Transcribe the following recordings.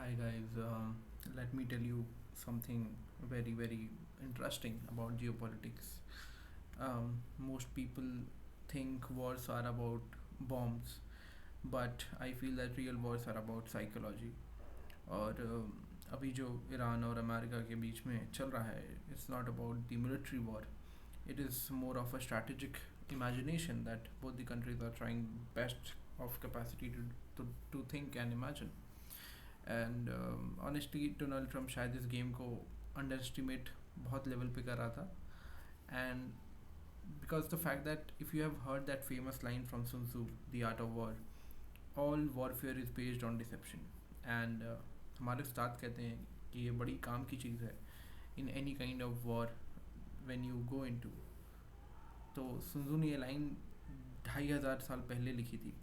Hi guys, let me tell you something very interesting about geopolitics. Most people think wars are about bombs, but I feel that real wars are about psychology. और अभी जो Iran और America के बीच में चल रहा है, it's not about the military war. It is more of a strategic imagination that both the countries are trying best of capacity to think and imagine. And honestly Donald Trump शायद इस game को under estimate बहुत level पे कर रहा था and because the fact that if you have heard that famous line from Sun Tzu the art of war all warfare is based on deception and हमारे उस्ताद कहते हैं कि ये बड़ी काम की चीज़ है in any kind of war when you go into. तो सुन तzu ने ये लाइन 2500 साल पहले लिखी थी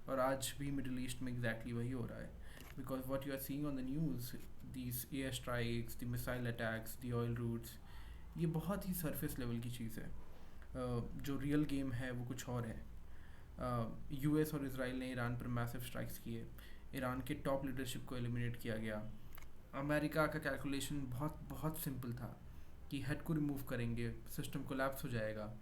और आज भी मिडिल ईस्ट में एग्जैक्टली वही हो रहा है because what you are seeing on the news, these air strikes, the missile attacks, the oil routes, ये बहुत ही सरफेस लेवल की चीज़ है। जो रियल गेम है वो कुछ और है। यूएस और इसराइल ने ईरान पर मैसिव स्ट्राइक्स किए, ईरान के टॉप लीडरशिप को एलिमिनेट किया गया। अमेरिका का कैलकुलेशन बहुत बहुत सिंपल था कि हेड को रिमूव करेंगे सिस्टम कोलैप्स हो जाएगा।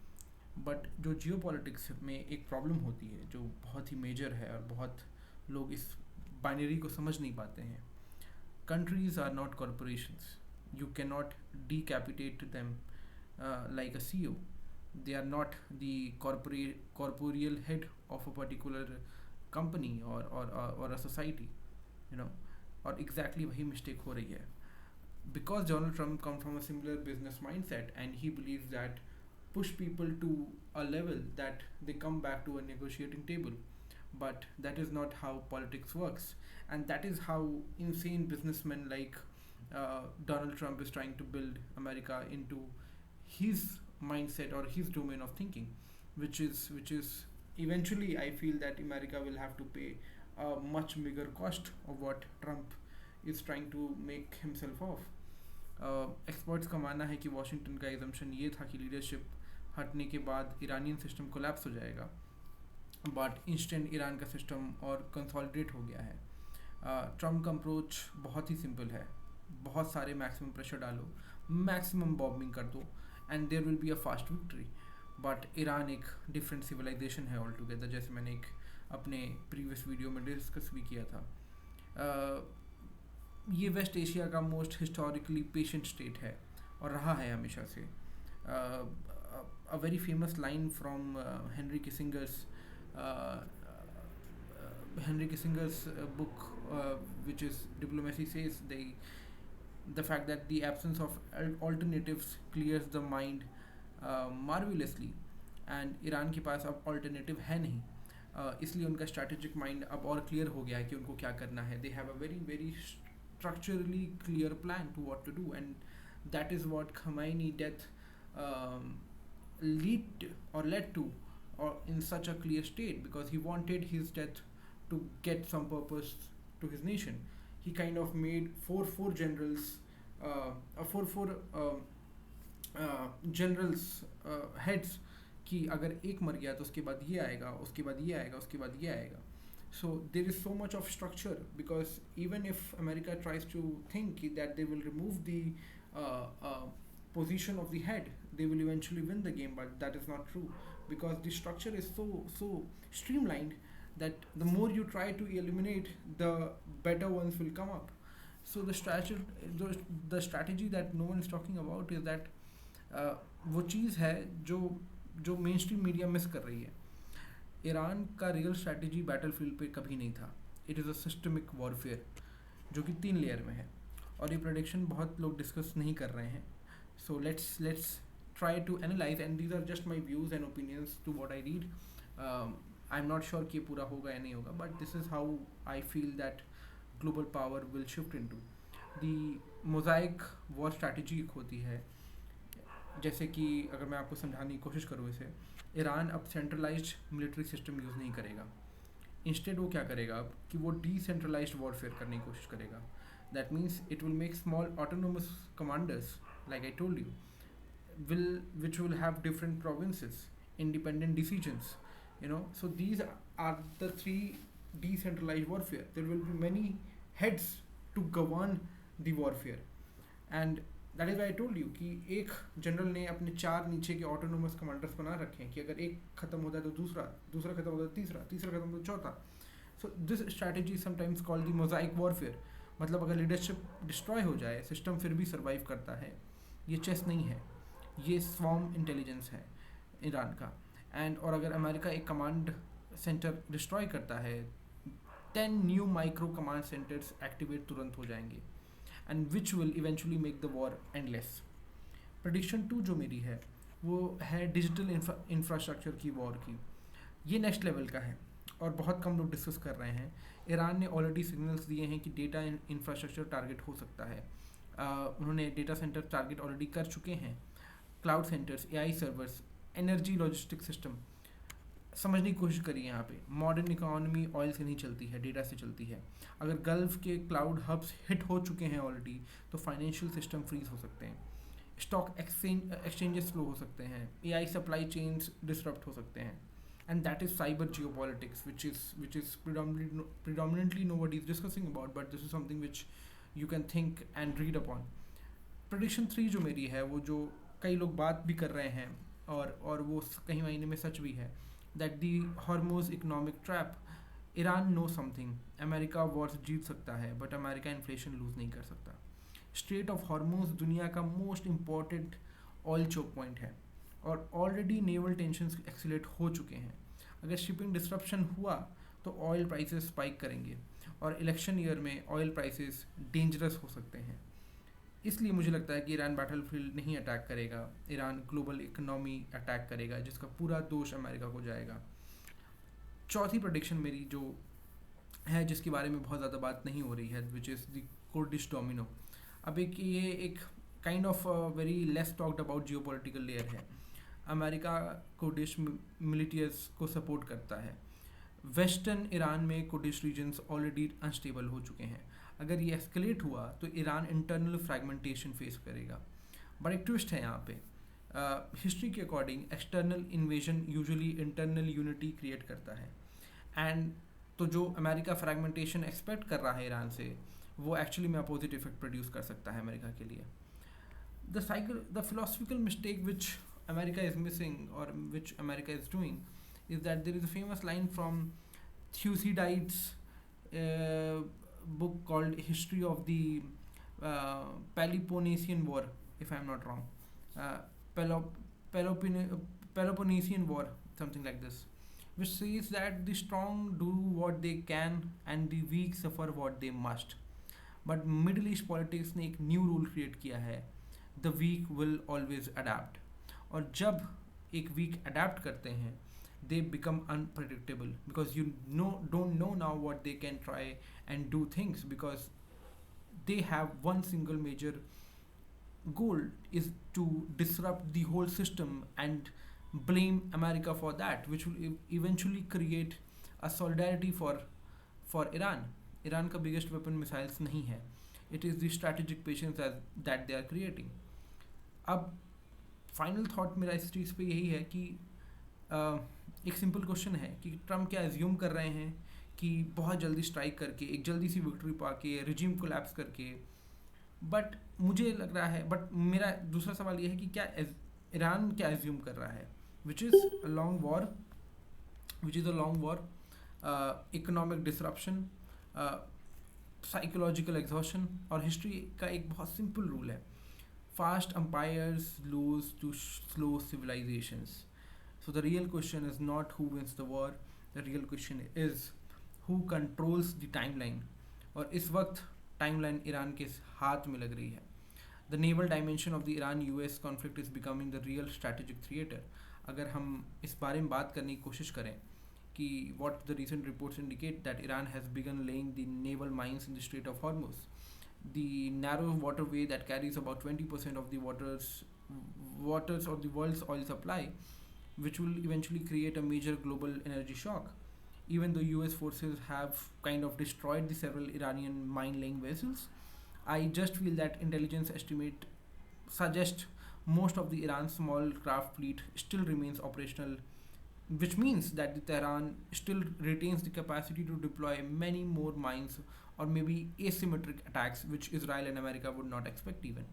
बट जो जियो पॉलिटिक्स में एक प्रॉब्लम होती है जो बहुत ही मेजर है और बहुत लोग इस बाइनरी को समझ नहीं पाते हैं। Countries are not corporations, you can not decapitate them like a CEO. They are not the corporeal head of a particular company or a society, you know. और एग्जैक्टली वही मिस्टेक हो रही है because Donald Trump come from a similar business mindset and he believes that push people to a level that they come back to a negotiating table, but that is not how politics works, and that is how insane businessmen like Donald Trump is trying to build America into his mindset or his domain of thinking, which is eventually I feel that America will have to pay a much bigger cost of what Trump is trying to make himself of. Experts का मानना है कि Washington का assumption ये था कि leadership हटने के बाद ईरानियन सिस्टम कोलैप्स हो जाएगा, बट इंस्टेंट ईरान का सिस्टम और कंसोलिडेट हो गया है। ट्रम्प का अप्रोच बहुत ही सिंपल है, बहुत सारे मैक्सिमम प्रेशर डालो, मैक्सिमम बॉम्बिंग कर दो and there will be a fast victory. But Iran एक डिफरेंट सिविलाइजेशन है ऑल टुगेदर, जैसे मैंने एक अपने प्रीवियस वीडियो में डिस्कस भी किया था। ये वेस्ट एशिया का मोस्ट हिस्टोरिकली पेशेंट स्टेट है और रहा है हमेशा से। A very famous line from uh, Henry Kissinger's book, which is Diplomacy, says the fact that the absence of alternatives clears the mind marvelously, and Iran के पास अब alternative है नहीं। इसलिए उनका स्ट्रैटेजिक माइंड अब और क्लियर हो गया है कि उनको क्या करना है। They have a very structurally clear plan to what to do, and that is what Khamenei death led to, or in such a clear state, because he wanted his death to get some purpose to his nation. He kind of made four generals, four generals heads, कि अगर एक मर गया तो उसके बाद ये आएगा, उसके बाद ये आएगा, उसके बाद ये आएगा। So there is so much of structure, because even if America tries to think that they will remove the position of the head, they will eventually win the game, but that is not true, because the structure is so streamlined that the more you try to eliminate, the better ones will come up. So the strategy that no one is talking about is that वो चीज़ है जो main stream media miss कर रही है। Iran का real strategy battlefield पे कभी नहीं था। It is a systemic warfare जो कि 3 लेयर में है, और ये प्रेडिक्शन बहुत लोग डिस्कस नहीं कर रहे हैं। So let's try to analyse, and these are just my views and opinions to what I read. I am not sure कि ये पूरा होगा या नहीं होगा, but this is how I feel that global power will shift into the mosaic war strategy. एक होती है, जैसे कि अगर मैं आपको समझाने की कोशिश करूँ इसे, ईरान अब सेंट्रलाइज्ड मिलिट्री सिस्टम यूज़ नहीं करेगा। इंस्टेड वो क्या करेगा अब कि वो डिसेंट्रलाइज्ड वॉरफेयर करने की कोशिश करेगा। That means it will make small autonomous commanders, like I told you, which will have different provinces, independent decisions, so these are the 3 decentralized warfare. There will be many heads to govern the warfare. And that is I told you कि एक general ने अपने 4 नीचे के autonomous commanders बना रखे हैं कि अगर एक खत्म होता है तो दूसरा, दूसरा खत्म होता है तो तीसरा, तीसरा खत्म होता है तो चौथा. So this strategy sometimes called the Mosaic warfare. मतलब अगर लीडरशिप डिस्ट्रॉय हो जाए, सिस्टम फिर भी सर्वाइव करता है. ये चेस नहीं है, ये स्वॉर्म इंटेलिजेंस है ईरान का. एंड और अगर अमेरिका एक कमांड सेंटर डिस्ट्रॉय करता है, 10 new micro command centres activate तुरंत हो जाएंगे, and which will eventually make the war endless. Prediction 2 जो मेरी है वो है डिजिटल इंफ्रास्ट्रक्चर की वॉर की. ये नेक्स्ट लेवल का है और बहुत कम लोग डिस्कस कर रहे हैं. ईरान ने ऑलरेडी सिग्नल्स दिए हैं कि डेटा इंफ्रास्ट्रक्चर टारगेट हो सकता है. उन्होंने डेटा सेंटर टारगेट ऑलरेडी कर चुके हैं. Cloud centres, AI servers, energy logistic system. समझने की कोशिश करिए यहाँ पे, मॉडर्न इकोनॉमी ऑयल से नहीं चलती है, डेटा से चलती है. अगर गल्फ के क्लाउड हब्स हिट हो चुके हैं ऑलरेडी, तो फाइनेंशियल सिस्टम फ्रीज हो सकते हैं, स्टॉक एक्सचेंजेस स्लो हो सकते हैं, एआई सप्लाई चेन्स डिसरप्ट हो सकते हैं. And that is cyber geopolitics, which is predominantly nobody is discussing about, but this is something which you can think and read upon. Prediction 3 जो मेरी है, वो जो कई लोग बात भी कर रहे हैं और वो कहीं महीने में सच भी है, that the Hormuz economic trap. Iran know something, America wars जीत सकता है बट अमेरिका इन्फ्लेशन लूज नहीं कर सकता. स्ट्रेट ऑफ हॉर्मोज दुनिया का most important oil choke point है और ऑलरेडी नेवल टेंशंस एक्सीलेट हो चुके हैं. अगर शिपिंग डिस्ट्रप्शन हुआ तो ऑयल प्राइसेस स्पाइक करेंगे और इलेक्शन ईयर में ऑयल प्राइसेस डेंजरस हो सकते हैं. इसलिए मुझे लगता है कि ईरान बैटलफील्ड नहीं अटैक करेगा, ईरान ग्लोबल इकोनॉमी अटैक करेगा जिसका पूरा दोष अमेरिका को जाएगा. चौथी प्रेडिक्शन मेरी जो है, जिसके बारे में बहुत ज़्यादा बात नहीं हो रही है, which is the Kurdish domino. अब ये एक kind of very less talked about geopolitical layer है. अमेरिका कुर्दिश मिलिटियर्स को सपोर्ट करता है. वेस्टर्न ईरान में कुर्दिश रीजन्स ऑलरेडी अनस्टेबल हो चुके हैं. अगर ये एस्केलेट हुआ तो ईरान इंटरनल फ्रैगमेंटेशन फेस करेगा. बट एक ट्विस्ट है यहाँ पे. हिस्ट्री के according external invasion usually internal unity create करता है. एंड तो जो अमेरिका फ्रैगमेंटेशन एक्सपेक्ट कर रहा है ईरान से, वो एक्चुअली में अपोजिट इफेक्ट प्रोड्यूस कर सकता है अमेरिका के लिए. The philosophical mistake which America is missing, or which America is doing, is that there is a famous line from Thucydides' book called History of the Peloponnesian War, if I am not wrong. Peloponnesian War, something like this, which says that the strong do what they can and the weak suffer what they must. But Middle East politics ने एक new rule create किया है, the weak will always adapt. और जब एक week adapt करते हैं, they become unpredictable because you don't know now what they can try and do things, because they have one single major goal is to disrupt the whole system and blame America for that, which will eventually create a solidarity for Iran. Iran का biggest weapon missiles नहीं है. It is the strategic patience that they are creating. अब final thought मेरा इस चीज़ पे यही है कि एक सिंपल क्वेश्चन है कि ट्रम्प क्या एज्यूम कर रहे हैं कि बहुत जल्दी स्ट्राइक करके एक जल्दी सी विक्ट्री पाके रिजीम कोलैप्स करके. बट मुझे लग रहा है, बट मेरा दूसरा सवाल ये है कि क्या ईरान क्या एज्यूम कर रहा है, which is a long war, economic disruption, psychological exhaustion. और हिस्ट्री का एक बहुत सिंपल रूल है, fast empires lose to slow civilizations. So the real question is not who wins the war, the real question is who controls the timeline. और इस वक्त timeline Iran के हाथ में लग रही है. The naval dimension of the Iran-US conflict is becoming the real strategic theater. अगर हम इस बारे में बात करने की कोशिश करें कि what the recent reports indicate that Iran has begun laying the naval mines in the Strait of Hormuz, the narrow waterway that carries about 20% of the waters of the world's oil supply, which will eventually create a major global energy shock. Even though US forces have kind of destroyed the several Iranian mine-laying vessels, I just feel that intelligence estimate suggest most of the Iran's small craft fleet still remains operational, which means that the Tehran still retains the capacity to deploy many more mines or maybe asymmetric attacks which Israel and America would not expect even.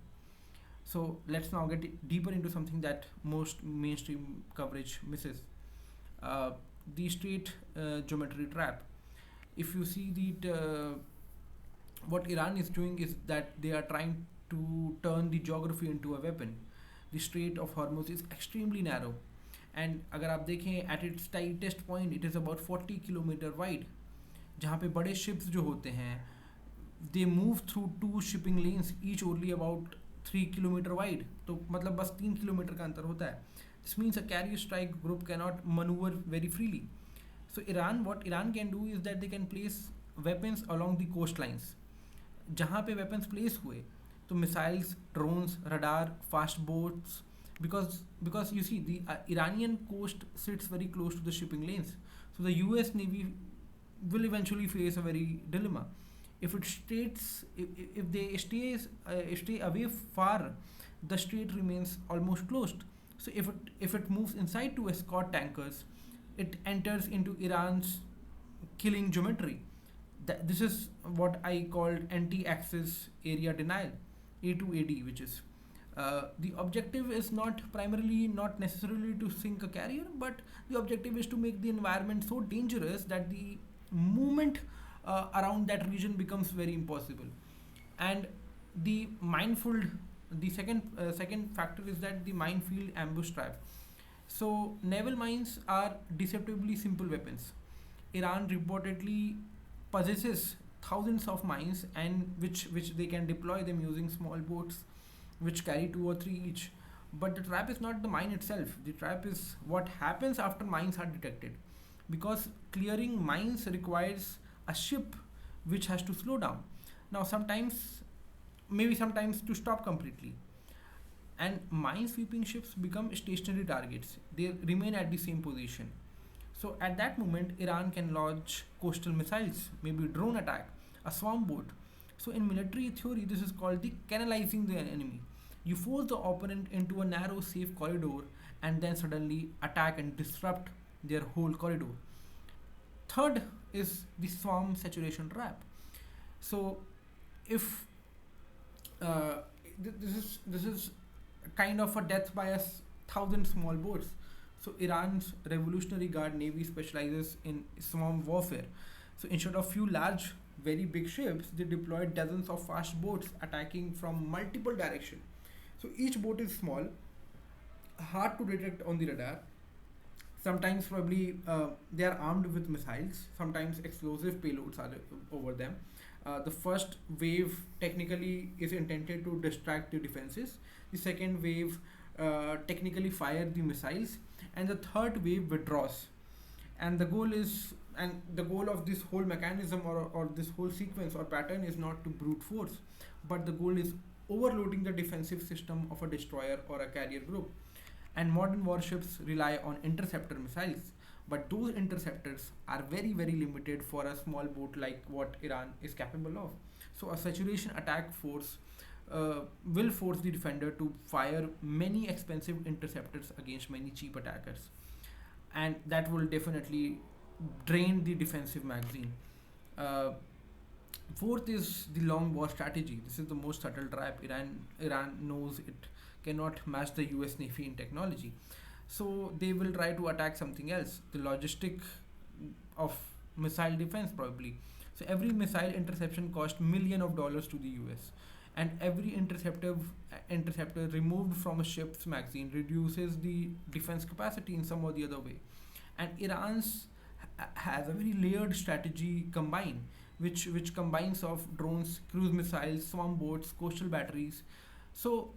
So let's now get deeper into something that most mainstream coverage misses, uh, the straight geometry trap. If you see what Iran is doing is that they are trying to turn the geography into a weapon. The Strait of Hormuz is extremely narrow, and अगर आप देखें at its tightest point it is about 40 kilometre wide, जहाँ पे बड़े ships जो होते हैं they move through two shipping lanes each only about 3 kilometre wide, तो मतलब बस 3 किलोमीटर का अंतर होता है. This means a carrier strike group cannot maneuver very freely. So what Iran can do is that they can place weapons along the coastlines. जहाँ पे weapons place हुए तो missiles, drones, radar, fast boats, because you see the Iranian coast sits very close to the shipping lanes, so the US Navy will eventually face a very dilemma. If it stays, if they stay away far, the strait remains almost closed. So if it moves inside to escort tankers, it enters into Iran's killing geometry. This is what I called anti-axis area denial, A2AD, which is the objective is not necessarily to sink a carrier, but the objective is to make the environment so dangerous that the movement around that region becomes very impossible. And the mindful, the second factor is that the minefield ambush trap. So naval mines are deceptively simple weapons. Iran reportedly possesses thousands of mines, and which they can deploy them using small boats which carry two or three each. But the trap is not the mine itself. The trap is what happens after mines are detected, because clearing mines requires a ship which has to slow down. Now sometimes to stop completely. And mine sweeping ships become stationary targets. They remain at the same position. So at that moment, Iran can launch coastal missiles, maybe drone attack, a swarm boat. So in military theory, this is called the canalizing the enemy. You force the opponent into a narrow, safe corridor and then suddenly attack and disrupt their whole corridor. Third is the swarm saturation trap. So if this is kind of a death by thousand small boats. So Iran's Revolutionary Guard Navy specializes in swarm warfare. So instead of few large, very big ships, they deployed dozens of fast boats attacking from multiple directions. So each boat is small, hard to detect on the radar. Sometimes probably they are armed with missiles. Sometimes explosive payloads are over them. The first wave technically is intended to distract the defenses. The second wave technically fire the missiles, and the third wave withdraws. And the goal of this whole mechanism, or this whole sequence or pattern, is not to brute force, but the goal is overloading the defensive system of a destroyer or a carrier group. And modern warships rely on interceptor missiles, but those interceptors are very very limited for a small boat like what Iran is capable of. So a saturation attack force will force the defender to fire many expensive interceptors against many cheap attackers, and that will definitely drain the defensive magazine. Uh, Fourth is the long war strategy. This is the most subtle trap. Iran knows it cannot match the US Navy in technology, so they will try to attack something else. The logistic of missile defense probably. So every missile interception cost $1 million to the US, and every interceptor removed from a ship's magazine reduces the defense capacity in some or the other way. And Iran's has a very layered strategy which combines of drones, cruise missiles, swarm boats, coastal batteries. So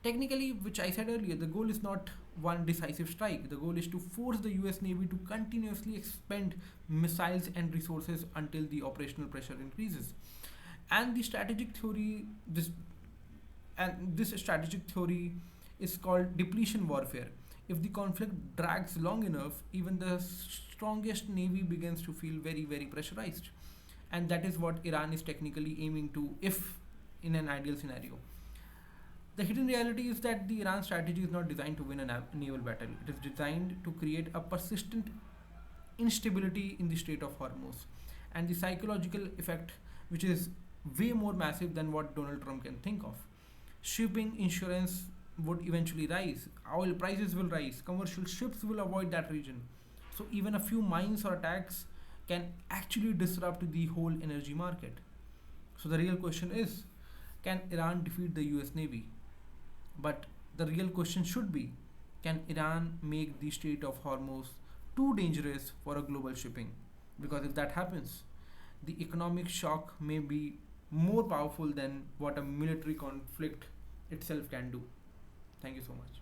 technically, which I said earlier, the goal is not one decisive strike. The goal is to force the US Navy to continuously expend missiles and resources until the operational pressure increases. And the strategic theory, this strategic theory is called depletion warfare. If the conflict drags long enough, even the strongest navy begins to feel very, very pressurized. And that is what Iran is technically aiming to, if in an ideal scenario. The hidden reality is that the Iran strategy is not designed to win a naval battle. It is designed to create a persistent instability in the Strait of Hormuz. And the psychological effect which is way more massive than what Donald Trump can think of. Shipping insurance would eventually rise, oil prices will rise, commercial ships will avoid that region. So, even a few mines or attacks can actually disrupt the whole energy market. So, the real question is, can Iran defeat the US Navy? But the real question should be, can Iran make the Strait of Hormuz too dangerous for a global shipping? Because if that happens, the economic shock may be more powerful than what a military conflict itself can do. Thank you so much.